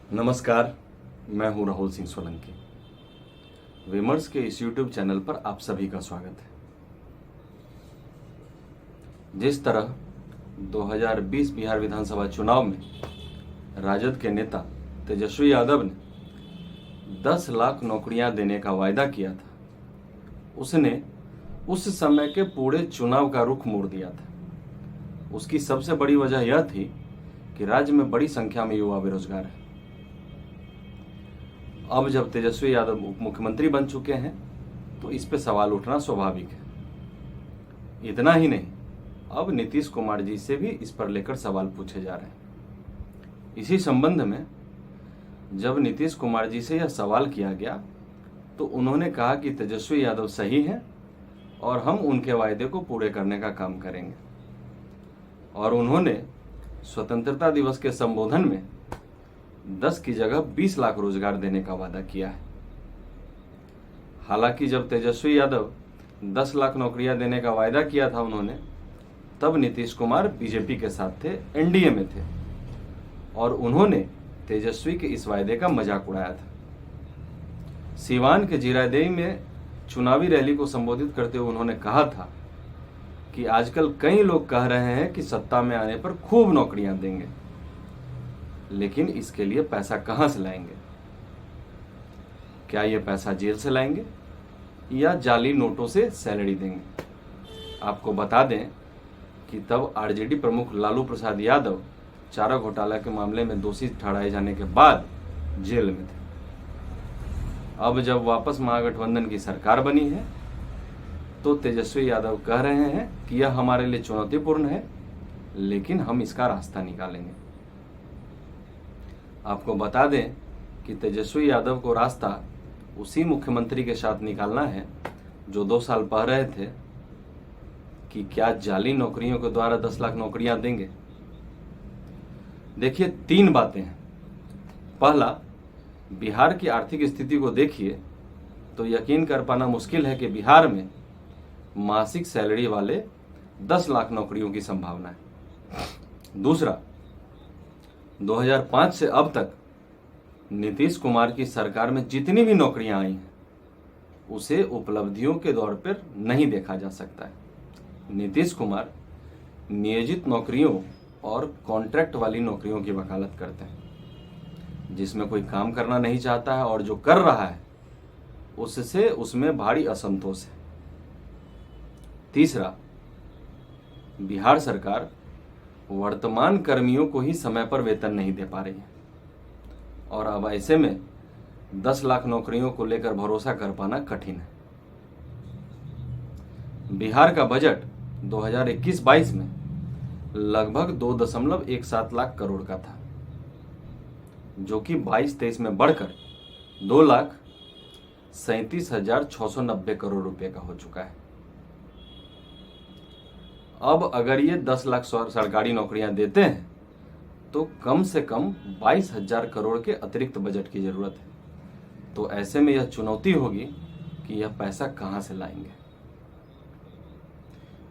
नमस्कार, मैं हूं राहुल सिंह सोलंकी। विमर्श के इस YouTube चैनल पर आप सभी का स्वागत है। जिस तरह 2020 बिहार विधानसभा चुनाव में राजद के नेता तेजस्वी यादव ने 10 लाख नौकरियां देने का वायदा किया था, उसने उस समय के पूरे चुनाव का रुख मोड़ दिया था। उसकी सबसे बड़ी वजह यह थी कि राज्य में बड़ी संख्या में युवा बेरोजगार हैं। अब जब तेजस्वी यादव उप मुख्यमंत्री बन चुके हैं तो इस पे सवाल उठना स्वाभाविक है। इतना ही नहीं, अब नीतीश कुमार जी से भी इस पर लेकर सवाल पूछे जा रहे हैं। इसी संबंध में जब नीतीश कुमार जी से यह सवाल किया गया तो उन्होंने कहा कि तेजस्वी यादव सही हैं और हम उनके वायदे को पूरे करने का काम करेंगे। और उन्होंने स्वतंत्रता दिवस के संबोधन में 10 की जगह 20 लाख रोजगार देने का वादा किया है। हालांकि जब तेजस्वी यादव 10 लाख नौकरियां देने का वायदा किया था उन्होंने, तब नीतीश कुमार बीजेपी के साथ थे, एनडीए में थे, और उन्होंने तेजस्वी के इस वायदे का मजाक उड़ाया था। सीवान के जीरादेई में चुनावी रैली को संबोधित करते हुए उन्होंने कहा था कि आजकल कई लोग कह रहे हैं कि सत्ता में आने पर खूब नौकरियां देंगे, लेकिन इसके लिए पैसा कहां से लाएंगे? क्या ये पैसा जेल से लाएंगे या जाली नोटों से सैलरी देंगे? आपको बता दें कि तब आरजेडी प्रमुख लालू प्रसाद यादव चारा घोटाला के मामले में दोषी ठहराए जाने के बाद जेल में थे। अब जब वापस महागठबंधन की सरकार बनी है तो तेजस्वी यादव कह रहे हैं कि यह हमारे लिए चुनौतीपूर्ण है, लेकिन हम इसका रास्ता निकालेंगे। आपको बता दें कि तेजस्वी यादव को रास्ता उसी मुख्यमंत्री के साथ निकालना है जो 2 साल कह रहे थे कि क्या जाली नौकरियों के द्वारा 10 लाख नौकरियां देंगे। देखिए, 3 बातें हैं। पहला, बिहार की आर्थिक स्थिति को देखिए तो यकीन कर पाना मुश्किल है कि बिहार में मासिक सैलरी वाले 10 लाख नौकरियों की संभावना है। दूसरा, 2005 से अब तक नीतीश कुमार की सरकार में जितनी भी नौकरियां आई हैं उसे उपलब्धियों के दौर पर नहीं देखा जा सकता है। नीतीश कुमार नियोजित नौकरियों और कॉन्ट्रैक्ट वाली नौकरियों की वकालत करते हैं, जिसमें कोई काम करना नहीं चाहता है और जो कर रहा है उससे उसमें भारी असंतोष है। तीसरा, बिहार सरकार वर्तमान कर्मियों को ही समय पर वेतन नहीं दे पा रही है और अब ऐसे में 10 लाख नौकरियों को लेकर भरोसा कर पाना कठिन है। बिहार का बजट 2021-22 में लगभग 2.17 लाख करोड़ का था, जो कि 22-23 में बढ़कर 2,37,690 करोड़ रुपए का हो चुका है। अब अगर ये 10 लाख सरकारी नौकरियां देते हैं तो कम से कम 22,000 करोड़ के अतिरिक्त बजट की जरूरत है। तो ऐसे में यह चुनौती होगी कि यह पैसा कहां से लाएंगे।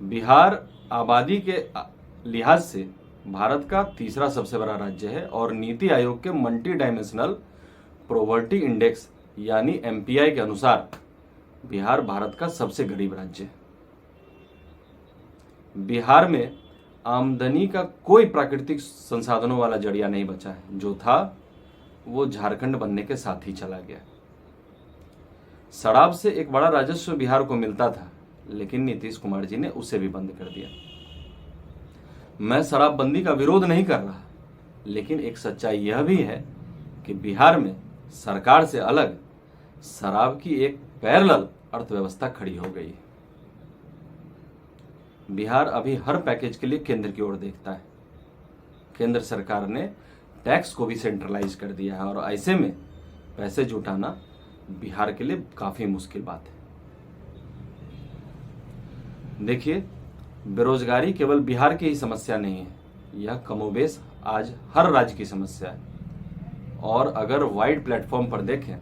बिहार आबादी के लिहाज से भारत का तीसरा सबसे बड़ा राज्य है और नीति आयोग के मल्टी डायमेंशनल पॉवर्टी इंडेक्स यानी MPI के अनुसार बिहार भारत का सबसे गरीब राज्य है। बिहार में आमदनी का कोई प्राकृतिक संसाधनों वाला जरिया नहीं बचा है। जो था वो झारखंड बनने के साथ ही चला गया। शराब से एक बड़ा राजस्व बिहार को मिलता था, लेकिन नीतीश कुमार जी ने उसे भी बंद कर दिया। मैं शराबबंदी का विरोध नहीं कर रहा, लेकिन एक सच्चाई यह भी है कि बिहार में सरकार से अलग शराब की एक पैरेलल अर्थव्यवस्था खड़ी हो गई है। बिहार अभी हर पैकेज के लिए केंद्र की ओर देखता है। केंद्र सरकार ने टैक्स को भी सेंट्रलाइज कर दिया है और ऐसे में पैसे जुटाना बिहार के लिए काफी मुश्किल बात है। देखिए, बेरोजगारी केवल बिहार की ही समस्या नहीं है, यह कमोबेश आज हर राज्य की समस्या है। और अगर वाइड प्लेटफॉर्म पर देखें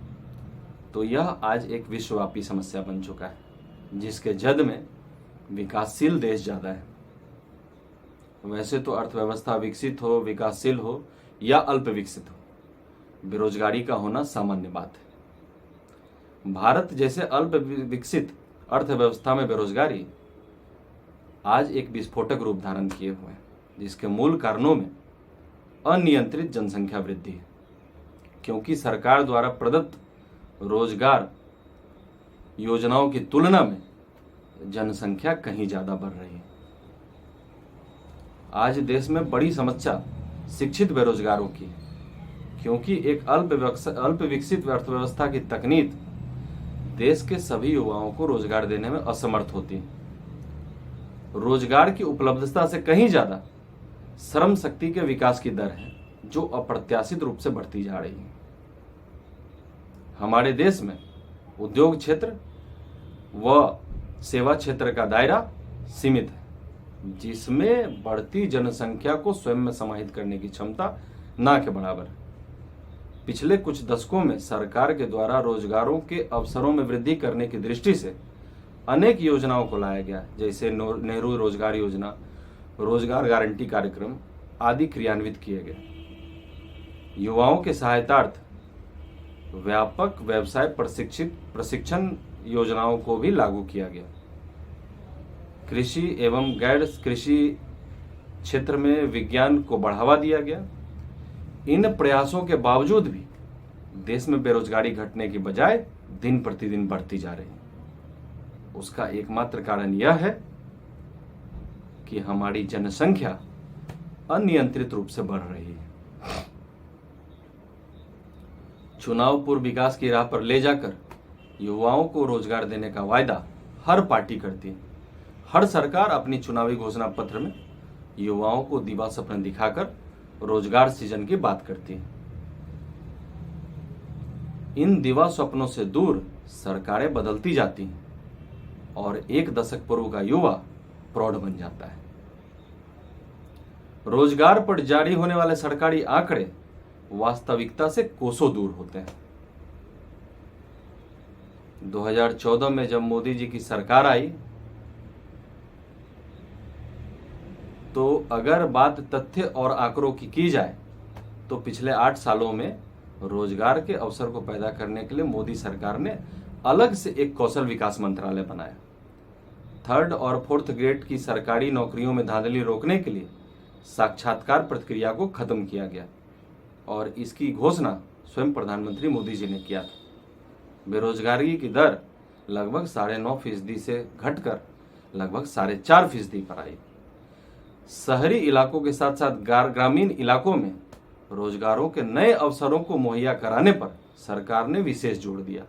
तो यह आज एक विश्वव्यापी समस्या बन चुका है, जिसके जद में विकासशील देश ज़्यादा है। वैसे तो अर्थव्यवस्था विकसित हो, विकासशील हो या अल्प विकसित हो, बेरोजगारी का होना सामान्य बात है। भारत जैसे अल्प विकसित अर्थव्यवस्था में बेरोजगारी आज एक विस्फोटक रूप धारण किए हुए हैं, जिसके मूल कारणों में अनियंत्रित जनसंख्या वृद्धि है, क्योंकि सरकार द्वारा प्रदत्त रोजगार योजनाओं की तुलना में जनसंख्या कहीं ज्यादा बढ़ रही है। आज देश में बड़ी समस्या शिक्षित बेरोजगारों की है, क्योंकि एक अल्प विकसित अर्थव्यवस्था की तकनीक देश के सभी युवाओं को रोजगार देने में असमर्थ होती है। रोजगार की उपलब्धता से कहीं ज्यादा श्रम शक्ति के विकास की दर है, जो अप्रत्याशित रूप से बढ़ती जा रही है। हमारे देश में उद्योग क्षेत्र व सेवा क्षेत्र का दायरा सीमित है, जिसमें बढ़ती जनसंख्या को स्वयं में समाहित करने की क्षमता ना के बराबर है। पिछले कुछ दशकों में सरकार के द्वारा रोजगारों के अवसरों में वृद्धि करने की दृष्टि से अनेक योजनाओं को लाया गया, जैसे नेहरू रोजगार योजना, रोजगार गारंटी कार्यक्रम आदि क्रियान्वित किए गए। युवाओं के सहायतार्थ व्यापक व्यवसाय प्रशिक्षण योजनाओं को भी लागू किया गया। कृषि एवं गैर कृषि क्षेत्र में विज्ञान को बढ़ावा दिया गया। इन प्रयासों के बावजूद भी देश में बेरोजगारी घटने की बजाय दिन प्रतिदिन बढ़ती जा रही है। उसका एकमात्र कारण यह है कि हमारी जनसंख्या अनियंत्रित रूप से बढ़ रही है। चुनाव पूर्व विकास की राह पर ले जाकर युवाओं को रोजगार देने का वायदा हर पार्टी करती है। हर सरकार अपनी चुनावी घोषणा पत्र में युवाओं को दिवा सपने दिखाकर रोजगार सृजन की बात करती है। इन दिवा स्वप्नों से दूर सरकारें बदलती जाती हैं और एक दशक पूर्व का युवा प्रौढ़ बन जाता है। रोजगार पर जारी होने वाले सरकारी आंकड़े वास्तविकता से कोसों दूर होते हैं। 2014 में जब मोदी जी की सरकार आई, तो अगर बात तथ्य और आंकड़ों की जाए तो पिछले 8 सालों में रोजगार के अवसर को पैदा करने के लिए मोदी सरकार ने अलग से एक कौशल विकास मंत्रालय बनाया। 3rd और 4th ग्रेड की सरकारी नौकरियों में धांधली रोकने के लिए साक्षात्कार प्रक्रिया को खत्म किया गया और इसकी घोषणा स्वयं प्रधानमंत्री मोदी जी ने किया था। बेरोजगारी की दर लगभग 9.5% से घटकर लगभग 4.5% पर आई। शहरी इलाकों के साथ साथ ग्रामीण इलाकों में रोजगारों के नए अवसरों को मुहैया कराने पर सरकार ने विशेष जोर दिया,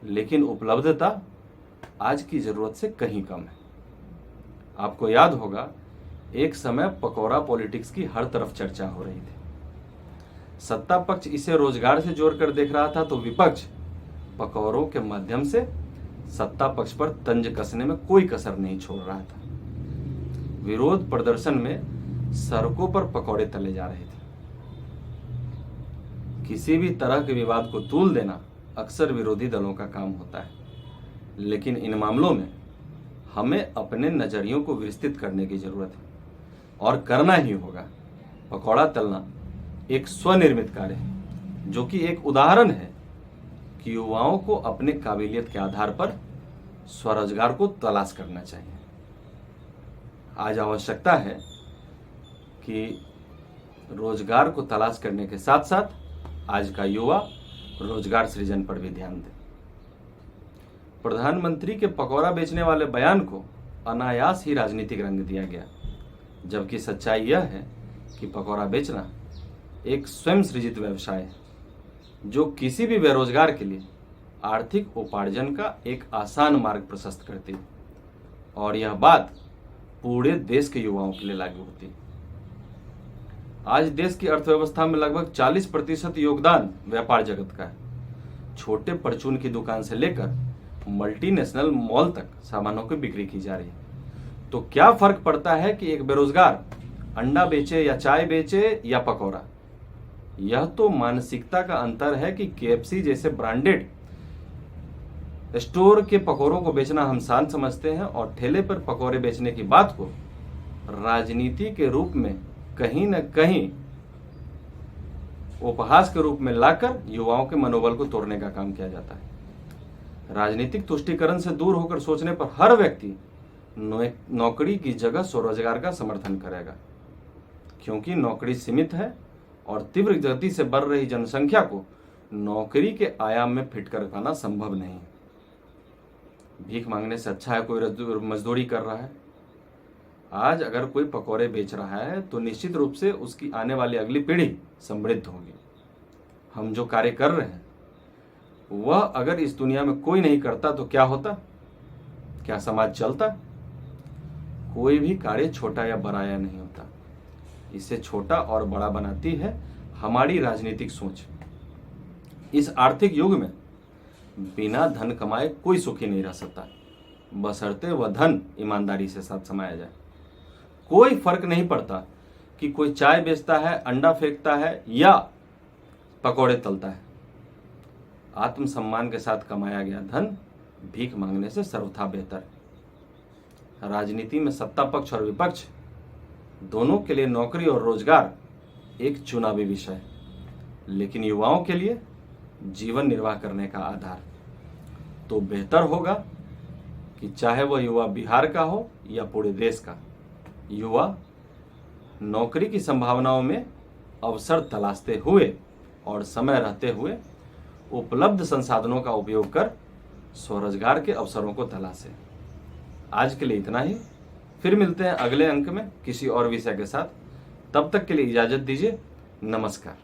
लेकिन उपलब्धता आज की जरूरत से कहीं कम है। आपको याद होगा, एक समय पकौड़ा पॉलिटिक्स की हर तरफ चर्चा हो रही थी। सत्ता पक्ष इसे रोजगार से जोड़कर देख रहा था, तो विपक्ष पकौड़ों के माध्यम से सत्ता पक्ष पर तंज कसने में कोई कसर नहीं छोड़ रहा था। विरोध प्रदर्शन में सड़कों पर पकौड़े तले जा रहे थे। किसी भी तरह के विवाद को तूल देना अक्सर विरोधी दलों का काम होता है, लेकिन इन मामलों में हमें अपने नजरियों को विस्तृत करने की जरूरत है और करना ही होगा। पकौड़ा तलना एक स्वनिर्मित कार्य है, जो कि एक उदाहरण है कि युवाओं को अपने काबिलियत के आधार पर स्वरोजगार को तलाश करना चाहिए। आज आवश्यकता है कि रोजगार को तलाश करने के साथ साथ आज का युवा रोजगार सृजन पर भी ध्यान दे। प्रधानमंत्री के पकौड़ा बेचने वाले बयान को अनायास ही राजनीतिक रंग दिया गया, जबकि सच्चाई यह है कि पकौड़ा बेचना एक स्वयं सृजित व्यवसाय है, जो किसी भी बेरोजगार के लिए आर्थिक उपार्जन का एक आसान मार्ग प्रशस्त करती है, और यह बात पूरे देश के युवाओं के लिए लागू होती है। आज देश की अर्थव्यवस्था में लगभग 40% योगदान व्यापार जगत का है। छोटे परचून की दुकान से लेकर मल्टीनेशनल मॉल तक सामानों की बिक्री की जा रही है। तो क्या फर्क पड़ता है कि एक बेरोजगार अंडा बेचे या चाय बेचे या पकौड़ा? यह तो मानसिकता का अंतर है कि KFC जैसे ब्रांडेड स्टोर के पकौड़ों को बेचना हम शान समझते हैं और ठेले पर पकौड़े बेचने की बात को राजनीति के रूप में कहीं न कहीं उपहास के रूप में लाकर युवाओं के मनोबल को तोड़ने का काम किया जाता है। राजनीतिक तुष्टीकरण से दूर होकर सोचने पर हर व्यक्ति नौकरी की जगह स्वरोजगार का समर्थन करेगा, क्योंकि नौकरी सीमित है और तीव्र गति से बढ़ रही जनसंख्या को नौकरी के आयाम में फिट कर पाना संभव नहीं है। भीख मांगने से अच्छा है कोई मजदूरी कर रहा है। आज अगर कोई पकौड़े बेच रहा है तो निश्चित रूप से उसकी आने वाली अगली पीढ़ी समृद्ध होगी। हम जो कार्य कर रहे हैं वह अगर इस दुनिया में कोई नहीं करता तो क्या होता? क्या समाज चलता? कोई भी कार्य छोटा या बड़ा या नहीं होता। इसे छोटा और बड़ा बनाती है हमारी राजनीतिक सोच। इस आर्थिक युग में बिना धन कमाए कोई सुखी नहीं रह सकता, बशर्ते वह धन ईमानदारी से साथ समाया जाए। कोई फर्क नहीं पड़ता कि कोई चाय बेचता है, अंडा फेंकता है या पकौड़े तलता है। आत्मसम्मान के साथ कमाया गया धन भीख मांगने से सर्वथा बेहतर है। राजनीति में सत्ता पक्ष और विपक्ष दोनों के लिए नौकरी और रोजगार एक चुनावी विषय है, लेकिन युवाओं के लिए जीवन निर्वाह करने का आधार। तो बेहतर होगा कि चाहे वह युवा बिहार का हो या पूरे देश का, युवा नौकरी की संभावनाओं में अवसर तलाशते हुए और समय रहते हुए उपलब्ध संसाधनों का उपयोग कर स्वरोजगार के अवसरों को तलाशें। आज के लिए इतना ही। फिर मिलते हैं अगले अंक में किसी और विषय के साथ। तब तक के लिए इजाजत दीजिए। नमस्कार।